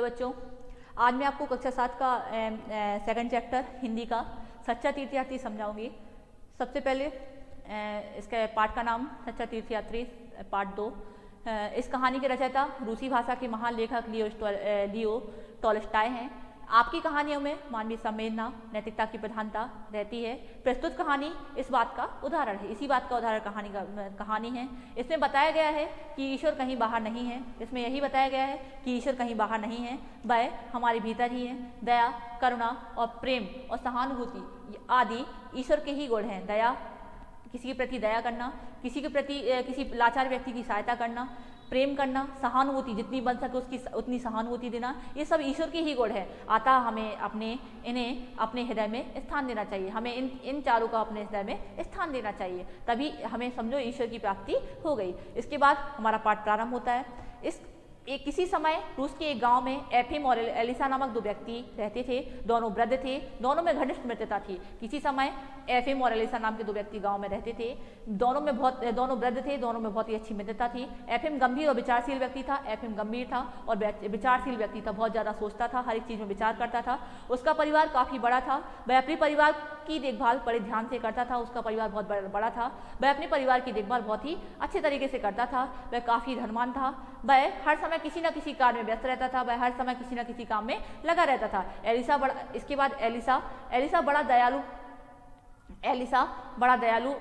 बच्चों, आज मैं आपको कक्षा 7 का सेकंड चैप्टर हिंदी का सच्चा तीर्थयात्री समझाऊंगी। सबसे पहले इसके पाठ का नाम सच्चा तीर्थयात्री पार्ट 2। इस कहानी के रचयिता रूसी भाषा के महान लेखक लियो टॉल्स्टॉय हैं। आपकी कहानियों में मानवीय संवेदना, नैतिकता की प्रधानता रहती है। प्रस्तुत कहानी इस बात का उदाहरण है, इसी बात का उदाहरण कहानी है। इसमें बताया गया है कि ईश्वर कहीं बाहर नहीं है। इसमें यही बताया गया है कि ईश्वर कहीं बाहर नहीं है, वह हमारे भीतर ही है। दया, करुणा और प्रेम और सहानुभूति आदि ईश्वर के ही गुण हैं। दया, किसी के प्रति दया करना, किसी के प्रति किसी लाचार व्यक्ति की सहायता करना, प्रेम करना, सहानुभूति जितनी बन सके उसकी उतनी सहानुभूति देना, ये सब ईश्वर के ही गुण है। अतः हमें इन्हें अपने हृदय में स्थान देना चाहिए। हमें इन चारों का अपने हृदय में स्थान देना चाहिए, तभी हमें समझो ईश्वर की प्राप्ति हो गई। इसके बाद हमारा पाठ प्रारंभ होता है। किसी समय रूस के एक गांव में एफिम और एलिसा नामक दो व्यक्ति रहते थे। दोनों वृद्ध थे, दोनों में घनिष्ठ मित्रता थी। किसी समय एफिम और एलिसा नाम के दो व्यक्ति गांव में रहते थे। दोनों वृद्ध थे, दोनों में बहुत ही अच्छी मित्रता थी। एफिम गंभीर और विचारशील व्यक्ति था। एफिम गंभीर था और विचारशील व्यक्ति था, बहुत ज़्यादा सोचता था, हर एक चीज़ में विचार करता था। उसका परिवार काफ़ी बड़ा था। वह अपने परिवार की देखभाल बड़े ध्यान से करता था। उसका परिवार बहुत बड़ा था। वह अपने परिवार की देखभाल बहुत ही अच्छे तरीके से करता था। वह काफ़ी धनवान था। वह हर समय किसी न किसी कार्य में व्यस्त रहता था। वह हर समय किसी न किसी काम में लगा रहता था। इसके बाद एलिसा बड़ा दयालु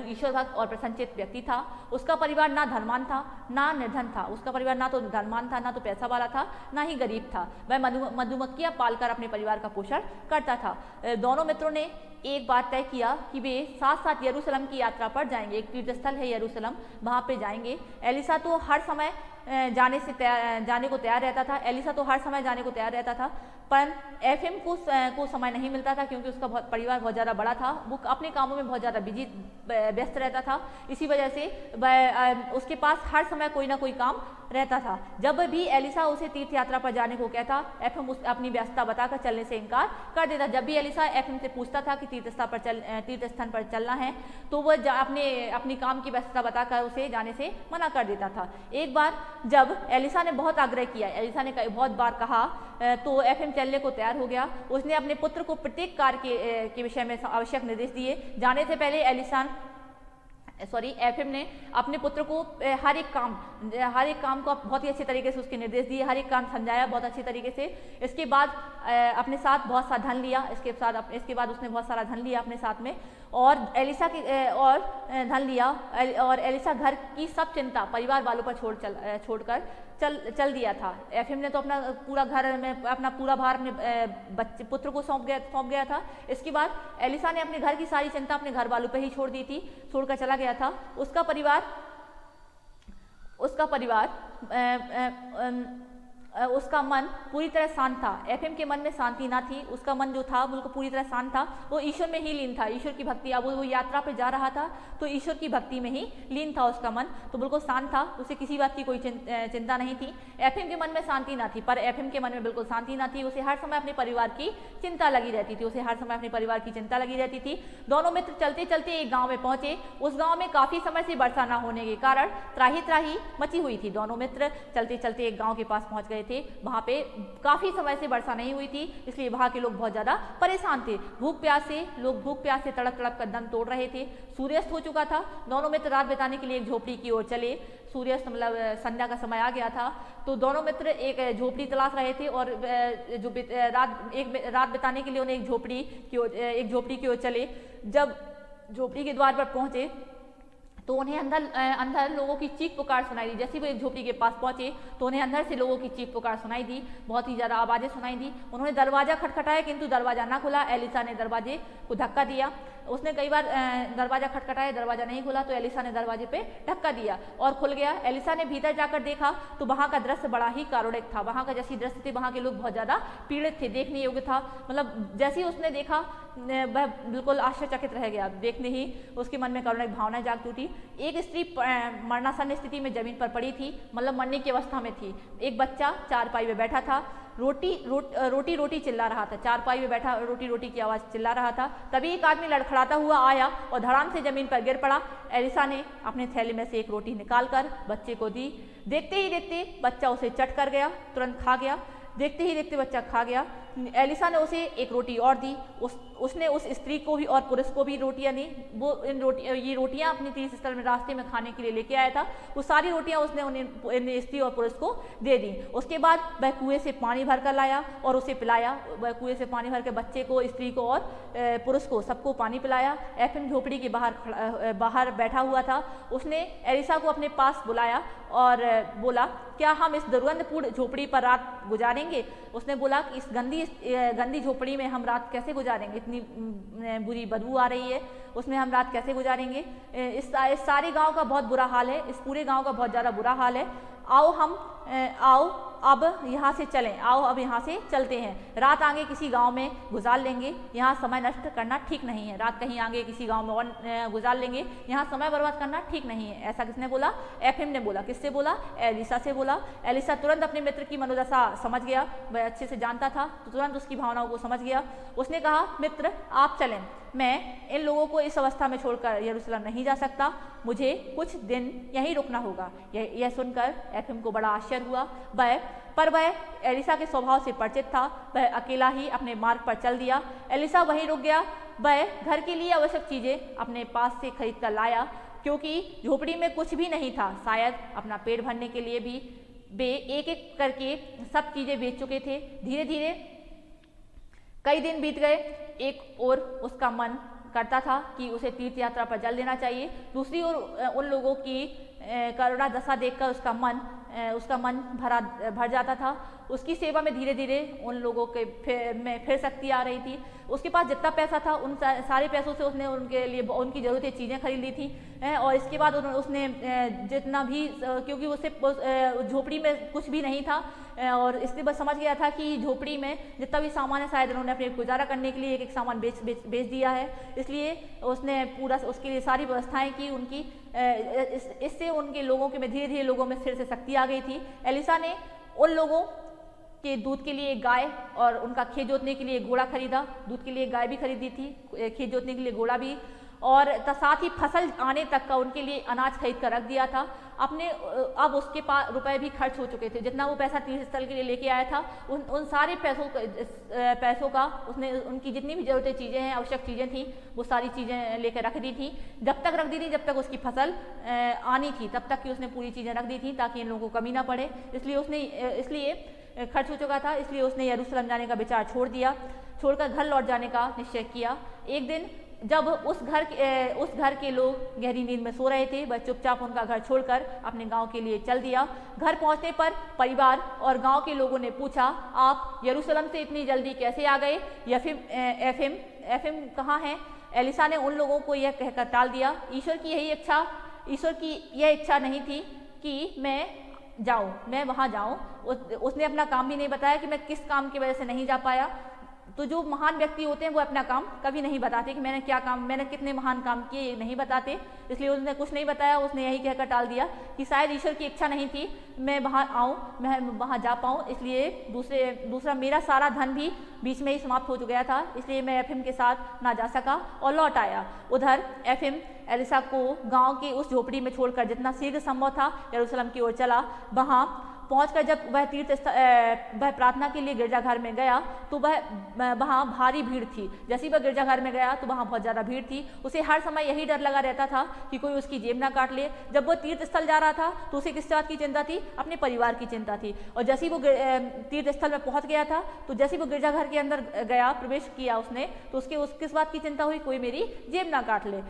ईश्वर भक्त और प्रसन्नचित्त व्यक्ति था। उसका परिवार ना धनवान था ना निर्धन था। उसका परिवार ना तो धनवान था, ना तो पैसा वाला था, ना ही गरीब था। वह मधुमक्खियां पालकर अपने परिवार का पोषण करता था। दोनों मित्रों ने एक बात तय किया कि वे साथ साथ यरूशलेम की यात्रा पर जाएंगे। एक तीर्थ स्थल है यरूशलेम, वहाँ पे जाएंगे। एलिसा तो हर समय जाने को तैयार रहता था, पर एफिम को समय नहीं मिलता था, क्योंकि उसका परिवार बहुत ज़्यादा बड़ा था। वो अपने कामों में बहुत ज़्यादा व्यस्त रहता था। इसी वजह से उसके पास हर समय कोई ना कोई काम रहता था। जब भी एलिसा उसे तीर्थ यात्रा पर जाने को कहता, एफिम अपनी व्यस्तता बताकर चलने से इनकार कर देता। जब भी एलिसा एफिम से पूछता था कि तीर्थ स्थान पर चलना है, तो वह अपनी काम की व्यस्तता बताकर उसे जाने से मना कर देता था। एक बार जब एलिसा ने बहुत आग्रह किया, एलिसा ने बहुत बार कहा, तो एफिम चलने को तैयार हो गया। उसने अपने पुत्र को प्रत्येक कार्य के विषय में आवश्यक निर्देश दिए। जाने से पहले एफिम ने अपने पुत्र को हर एक काम को बहुत ही अच्छे तरीके से उसके निर्देश दिए, हर एक काम समझाया बहुत अच्छे तरीके से। इसके बाद अपने साथ बहुत सा धन लिया। इसके बाद उसने बहुत सारा धन लिया अपने साथ में, और एलिसा घर की सब चिंता परिवार वालों पर छोड़कर चल दिया था। एफिम ने तो अपना पूरा घर में अपना पूरा भार अपने पुत्र को सौंप गया था। इसके बाद एलिसा ने अपने घर की सारी चिंता अपने घर वालों पर ही छोड़कर चला गया था। उसका उसका मन पूरी तरह शांत था। एफिम के मन में शांति ना थी। उसका मन जो था बिल्कुल पूरी तरह शांत था। वो ईश्वर में ही लीन था, ईश्वर की भक्ति। अब वो यात्रा पे जा रहा था तो ईश्वर की भक्ति में ही लीन था। उसका मन तो बिल्कुल शांत था, उसे किसी बात की कोई चिंता नहीं थी। एफिम के मन में शांति ना थी, पर एफिम के मन में बिल्कुल शांति ना थी। उसे हर समय अपने परिवार की चिंता लगी रहती थी। दोनों मित्र चलते चलते एक गाँव में पहुंचे। उस गाँव में काफी समय से वर्षा न होने के कारण त्राही मची हुई थी। दोनों मित्र चलते चलते एक गाँव के पास पहुंच गए थे। वहां पे काफी समय से वर्षा नहीं हुई थी, इसलिए वहां के लोग बहुत ज्यादा परेशान थे। भूख प्यास से तड़प कर दम तोड़ रहे थे। सूर्यास्त हो चुका था। दोनों मित्र रात बिताने के लिए एक झोपड़ी की ओर चले। सूर्यास्त मतलब संध्या का समय आ गया था, तो दोनों मित्र एक झोपड़ी तलाश रहे थे, और रात बिताने के लिए उन्हें एक झोपड़ी की ओर चले। जब झोपड़ी के द्वार पर पहुंचे तो उन्हें अंदर लोगों की चीख पुकार सुनाई दी। जैसे वो एक झोपड़ी के पास पहुंचे तो उन्हें अंदर से लोगों की चीख पुकार सुनाई दी। बहुत ही ज़्यादा आवाज़ें सुनाई दी। उन्होंने दरवाज़ा खटखटाया, किंतु दरवाज़ा ना खुला। एलिसा ने दरवाजे को धक्का दिया। उसने कई बार दरवाज़ा खटखटाया, दरवाज़ा नहीं खुला, तो एलिसा ने दरवाजे पे धक्का दिया और खुल गया। एलिसा ने भीतर जाकर देखा तो वहाँ का दृश्य बड़ा ही कारुणिक था। वहाँ का जैसी दृश्य थे, वहाँ के लोग बहुत ज़्यादा पीड़ित थे, देखने योग्य था। मतलब जैसे ही उसने देखा वह बिल्कुल आश्चर्यचकित रह गया। देखने ही उसके मन में करुणिक भावनाएं जाग उठी। एक स्त्री मरणासन्न स्थिति में जमीन पर पड़ी थी, मतलब मरने की अवस्था में थी। एक बच्चा चारपाई में बैठा था। रोटी रोटी चिल्ला रहा था, चारपाई में बैठा रोटी रोटी की आवाज़ चिल्ला रहा था। तभी एक आदमी लड़खड़ाता हुआ आया और धड़ाम से ज़मीन पर गिर पड़ा। एलिसा ने अपने थैले में से एक रोटी निकालकर बच्चे को दी। देखते ही देखते बच्चा उसे चट कर गया, तुरंत खा गया। देखते ही देखते बच्चा खा गया। एलिसा ने उसे एक रोटी और दी। उसने उस स्त्री को भी और पुरुष को भी रोटियां दी। वो ये रोटियां अपनी तीर्थ स्थल में रास्ते में खाने के लिए लेके आया था। वो सारी रोटियां उसने उन्हें स्त्री और पुरुष को दे दी। उसके बाद वह कुएं से पानी भर कर लाया और उसे पिलाया। वह कुएं से पानी भर के बच्चे को, स्त्री को और पुरुष को सबको पानी पिलाया। एफिम झोपड़ी के बाहर बैठा हुआ था। उसने एलिसा को अपने पास बुलाया और बोला, क्या हम इस दुर्गंधपूर्ण झोपड़ी पर रात गुजारेंगे? उसने बोला कि इस गंदी झोपड़ी में हम रात कैसे गुजारेंगे? इतनी बुरी बदबू आ रही है, उसमें हम रात कैसे गुजारेंगे? इस सारे गांव का बहुत बुरा हाल है, इस पूरे गांव का बहुत ज़्यादा बुरा हाल है। आओ अब यहाँ से चलें, आओ अब यहाँ से चलते हैं। रात आगे किसी गांव में गुजार लेंगे, यहाँ समय नष्ट करना ठीक नहीं है। रात कहीं आगे किसी गांव में और गुजार लेंगे, यहाँ समय बर्बाद करना ठीक नहीं है। ऐसा किसने बोला? एफिम ने बोला। किससे बोला? एलिसा से बोला। एलिसा तुरंत अपने मित्र की मनोदशा समझ गया, वह अच्छे से जानता था, तो तुरंत उसकी भावनाओं को समझ गया। उसने कहा, मित्र आप चलें, मैं इन लोगों को इस अवस्था में छोड़कर यरूशलेम नहीं जा सकता, मुझे कुछ दिन यहीं रुकना होगा। यह सुनकर एफिम को बड़ा आश्चर्य हुआ। वह एलिसा के स्वभाव से परिचित था। वह अकेला ही अपने मार्ग पर चल दिया। एलिसा वहीं रुक गया। वह घर के लिए आवश्यक चीज़ें अपने पास से खरीद कर लाया, क्योंकि झोपड़ी में कुछ भी नहीं था। शायद अपना पेट भरने के लिए भी वे एक एक करके सब चीज़ें बेच चुके थे। धीरे धीरे कई दिन बीत गए। एक ओर उसका मन करता था कि उसे तीर्थ यात्रा पर चल देना चाहिए, दूसरी ओर उन लोगों की करुणा दशा देखकर उसका मन भर जाता था। उसकी सेवा में धीरे धीरे उन लोगों के फिर शक्ति आ रही थी। उसके पास जितना पैसा था उन सारे पैसों से उसने उनके लिए उनकी ज़रूरतें चीज़ें खरीद ली थी। और इसके बाद उसने जितना भी, क्योंकि उससे झोपड़ी में कुछ भी नहीं था और इसलिए बस समझ गया था कि झोपड़ी में जितना भी सामान है शायद उन्होंने अपने गुजारा करने के लिए एक एक सामान बेच दिया है। इसलिए उसने पूरा उसके लिए सारी व्यवस्थाएं की उनकी। इससे उनके लोगों के में धीरे धीरे लोगों में फिर से शक्ति आ गई थी। एलिसा ने उन लोगों के दूध के लिए गाय और उनका खेत जोतने के लिए घोड़ा खरीदा। दूध के लिए गाय भी खरीदी थी, खेत जोतने के लिए घोड़ा भी, और साथ ही फसल आने तक का उनके लिए अनाज खरीद कर रख दिया था। अब उसके पास रुपए भी खर्च हो चुके थे। जितना वो पैसा तीर्थ स्थल के लिए लेके आया था उन सारे पैसों का उसने उनकी जितनी भी जरूरतें चीज़ें हैं, आवश्यक चीज़ें थी, वो सारी चीज़ें लेकर रख दी थी। जब तक रख दी थी जब तक उसकी फसल आनी थी, तब तक की उसने पूरी चीज़ें रख दी थी ताकि इन लोगों को कमी ना पड़े। इसलिए खर्च हो चुका था, इसलिए उसने यरूशलेम जाने का विचार छोड़कर घर लौट जाने का निश्चय किया। एक दिन जब उस घर के लोग गहरी नींद में सो रहे थे, वह चुपचाप उनका घर छोड़कर अपने गांव के लिए चल दिया। घर पहुंचने पर परिवार और गांव के लोगों ने पूछा, आप यरूशलेम से इतनी जल्दी कैसे आ गए? एफिम कहाँ है? एलिसा ने उन लोगों को यह कहकर टाल दिया, ईश्वर की यह इच्छा नहीं थी कि मैं वहाँ जाऊँ। उसने अपना काम भी नहीं बताया कि मैं किस काम की वजह से नहीं जा पाया। तो जो महान व्यक्ति होते हैं वो अपना काम कभी नहीं बताते कि मैंने कितने महान काम किए, ये नहीं बताते। इसलिए उसने कुछ नहीं बताया। उसने यही कहकर टाल दिया कि शायद ईश्वर की इच्छा नहीं थी मैं वहाँ जा पाऊँ, इसलिए दूसरा मेरा सारा धन भी बीच में ही समाप्त हो गया था, इसलिए मैं एफिम के साथ ना जा सका और लौट आया। उधर एफिम एलिसा को गांव की उस झोपड़ी में छोड़कर जितना शीघ्र संभव था यरूशलेम की ओर चला। वहाँ पहुंचकर जब वह प्रार्थना के लिए गिरजाघर में गया तो वहाँ भारी भीड़ थी। जैसे ही वह गिरजाघर में गया तो वहाँ बहुत ज़्यादा भीड़ थी। उसे हर समय यही डर लगा रहता था कि कोई उसकी जेब ना काट ले। जब वो तीर्थ स्थल जा रहा था तो उसे किस बात की चिंता थी? अपने परिवार की चिंता थी। और जैसे ही वो तीर्थ स्थल में पहुँच गया था तो जैसे ही वो गिरजाघर के अंदर गया, प्रवेश किया उसने, तो किस बात की चिंता हुई? कोई मेरी जेब ना काट ले।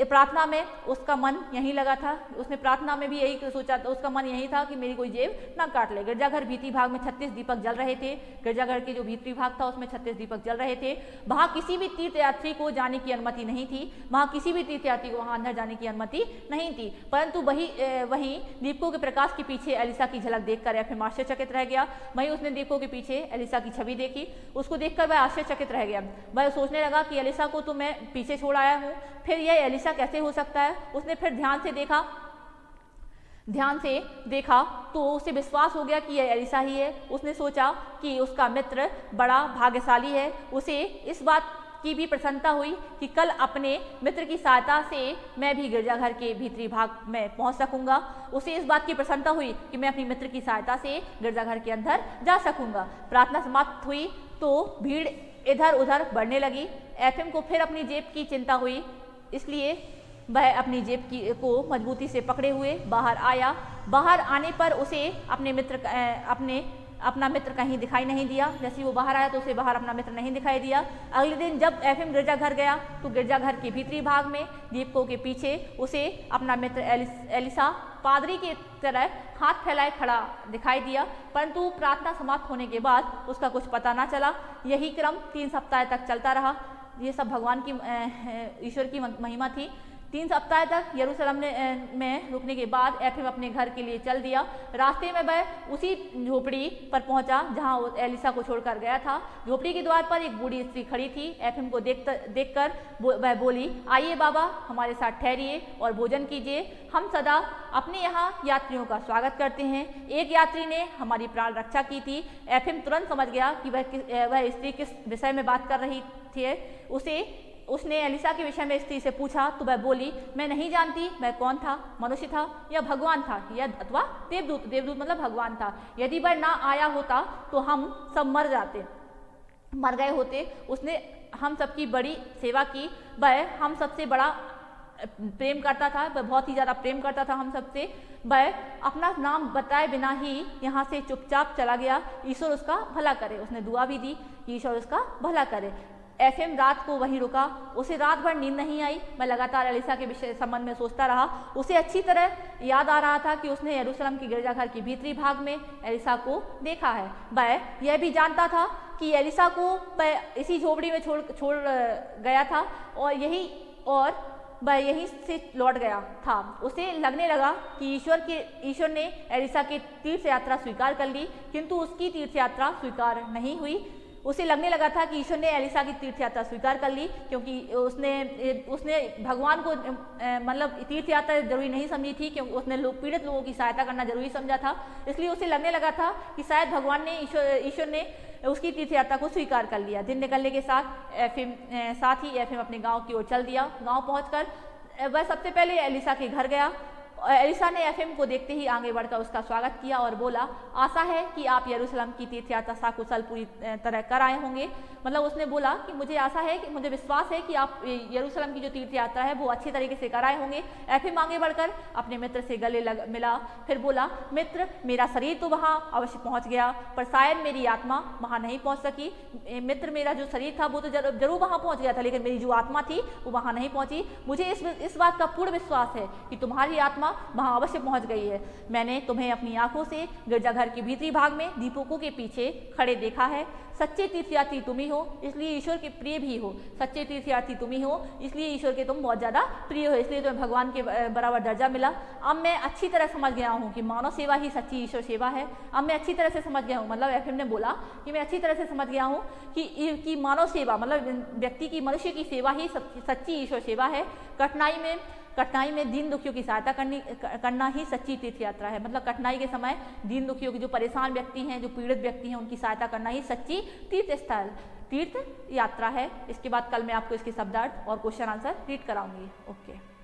प्रार्थना में उसका मन यहीं लगा था। उसने प्रार्थना में भी यही सोचा था, उसका मन यही था कि मेरी कोई जेब ना काट ले। गिरजाघर भीतरी भाग में 36 दीपक जल रहे थे। गिरजाघर के जो भीतरी भाग था उसमें 36 दीपक जल रहे थे। वहाँ किसी भी तीर्थयात्री को जाने की अनुमति नहीं थी। वहाँ किसी भी तीर्थयात्री को वहाँ अंदर जाने की अनुमति नहीं थी। परंतु वहीं दीपकों के प्रकाश के पीछे एलिसा की झलक देखकर एफिम आश्चर्यचकित रह गया। वहीं उसने दीपकों के पीछे एलिसा की छवि देखी। उसको देखकर वह आश्चर्यचकित रह गया। वह सोचने लगा कि एलिसा को तो मैं पीछे छोड़ आया हूँ, फिर यह एलिसा कैसे हो सकता है? उसने फिर ध्यान से देखा ध्यान से देखा तो उसे विश्वास हो गया कि यह एलिसा ही है। उसने सोचा कि उसका मित्र बड़ा भाग्यशाली है। उसे इस बात की भी प्रसन्नता हुई कि कल अपने मित्र की सहायता से मैं भी गिरजाघर के भीतरी भाग में पहुंच सकूंगा। उसे इस बात की प्रसन्नता हुई कि मैं अपनी मित्र की सहायता से गिरजाघर के अंदर जा सकूंगा। प्रार्थना समाप्त हुई तो भीड़ इधर उधर बढ़ने लगी। एफएम को फिर अपनी जेब की चिंता हुई, इसलिए वह अपनी जेब को मजबूती से पकड़े हुए बाहर आया। बाहर आने पर उसे अपना मित्र कहीं दिखाई नहीं दिया। जैसे वो बाहर आया तो उसे बाहर अपना मित्र नहीं दिखाई दिया। अगले दिन जब एफएम गिरजाघर गया तो गिरजाघर के भीतरी भाग में दीपकों के पीछे उसे अपना मित्र एलिसा पादरी की तरह हाथ फैलाए खड़ा दिखाई दिया, परंतु प्रार्थना समाप्त होने के बाद उसका कुछ पता ना चला। यही क्रम 3 सप्ताह तक चलता रहा। ये सब भगवान की ईश्वर की महिमा थी। 3 सप्ताह तक यरूशलेम में रुकने के बाद एफएम अपने घर के लिए चल दिया। रास्ते में वह उसी झोपड़ी पर पहुंचा जहां वो एलिसा को छोड़कर गया था। झोपड़ी के द्वार पर एक बूढ़ी स्त्री खड़ी थी। एफएम को देखकर वह बोली, आइए बाबा, हमारे साथ ठहरिए और भोजन कीजिए। हम सदा अपने यहाँ यात्रियों का स्वागत करते हैं। एक यात्री ने हमारी प्राण रक्षा की थी। एफएम तुरंत समझ गया कि वह स्त्री किस विषय में बात कर रही थी। उसने एलिसा के विषय में स्त्री से पूछा तो वह बोली, मैं नहीं जानती वह कौन था, मनुष्य था या भगवान था या अथवा देवदूत। देवदूत मतलब भगवान था। यदि वह ना आया होता तो हम सब मर गए होते। उसने हम सबकी बड़ी सेवा की। वह हम सबसे बड़ा प्रेम करता था। वह बहुत ही ज़्यादा प्रेम करता था हम सबसे। वह अपना नाम बताए बिना ही यहाँ से चुपचाप चला गया। ईश्वर उसका भला करे। उसने दुआ भी दी कि ईश्वर उसका भला करे। एफएम रात को वहीं रुका। उसे रात भर नींद नहीं आई। मैं लगातार एलिसा के विषय संबंध में सोचता रहा। उसे अच्छी तरह याद आ रहा था कि उसने यरूशलेम के गिरजाघर के भीतरी भाग में एलिसा को देखा है। वह यह भी जानता था कि एलिसा को वह इसी झोपड़ी में छोड़ गया था और वह यहीं से लौट गया था। उसे लगने लगा कि ईश्वर ने एलिसा की तीर्थ यात्रा स्वीकार कर ली, किंतु उसकी तीर्थ यात्रा स्वीकार नहीं हुई। उसे लगने लगा था कि ईश्वर ने एलिसा की तीर्थ यात्रा स्वीकार कर ली, क्योंकि उसने भगवान को मतलब तीर्थ यात्रा जरूरी नहीं समझी थी, क्योंकि उसने पीड़ित लोगों की सहायता करना जरूरी समझा था। इसलिए उसे लगने लगा था कि शायद भगवान ने ईश्वर ने उसकी तीर्थ यात्रा को स्वीकार कर लिया। दिन निकलने के साथ ही एफएम अपने गाँव की ओर चल दिया। गाँव पहुँचकर वह सबसे पहले एलिसा के घर गया। एलिसा ने एफएम को देखते ही आगे बढ़कर उसका स्वागत किया और बोला, आशा है कि आप यरूशलेम की तीर्थ यात्रा सकुशल पूरी तरह कर आए होंगे। मतलब उसने बोला कि मुझे आशा है कि मुझे विश्वास है कि आप यरूशलेम की जो तीर्थ यात्रा है वो अच्छी तरीके से कर आए होंगे। एफएम आगे बढ़कर अपने मित्र से गले मिला, फिर बोला, मित्र, मेरा शरीर तो वहाँ अवश्य पहुँच गया, पर शायद मेरी आत्मा वहाँ नहीं पहुँच सकी। मित्र, मेरा जो शरीर था वो तो जरूर वहाँ पहुँच गया था, लेकिन मेरी जो आत्मा थी वो वहाँ नहीं पहुँची। मुझे इस बात का पूर्ण विश्वास है कि तुम्हारी आत्मा वहां अवश्य पहुंच गई है। मैंने तुम्हें अपनी आंखों से गिरजाघर के भीतरी भाग में दीपकों के पीछे खड़े देखा है। सच्चे तीर्थयात्री तुम ही हो, इसलिए ईश्वर के प्रिय भी हो। सच्चे तीर्थयात्री तुम ही हो, इसलिए ईश्वर के तुम बहुत ज़्यादा प्रिय हो, इसलिए तुम्हें भगवान के बराबर दर्जा मिला। अब मैं अच्छी तरह समझ गया हूँ कि मानव सेवा ही सच्ची ईश्वर सेवा है। अब मैं अच्छी तरह से समझ गया हूँ, मतलब एफएम ने बोला कि मैं अच्छी तरह से समझ गया हूँ कि मानव सेवा मतलब व्यक्ति की, मनुष्य की सेवा ही सच्ची ईश्वर सेवा है। कठिनाई में दीन दुखियों की सहायता करना ही सच्ची तीर्थ यात्रा है। मतलब कठिनाई के समय दीन दुखियों की, जो परेशान व्यक्ति हैं, जो पीड़ित व्यक्ति हैं, उनकी सहायता करना ही सच्ची तीर्थ यात्रा है। इसके बाद कल मैं आपको इसके शब्दार्थ और क्वेश्चन आंसर रीड कराऊंगी। ओके।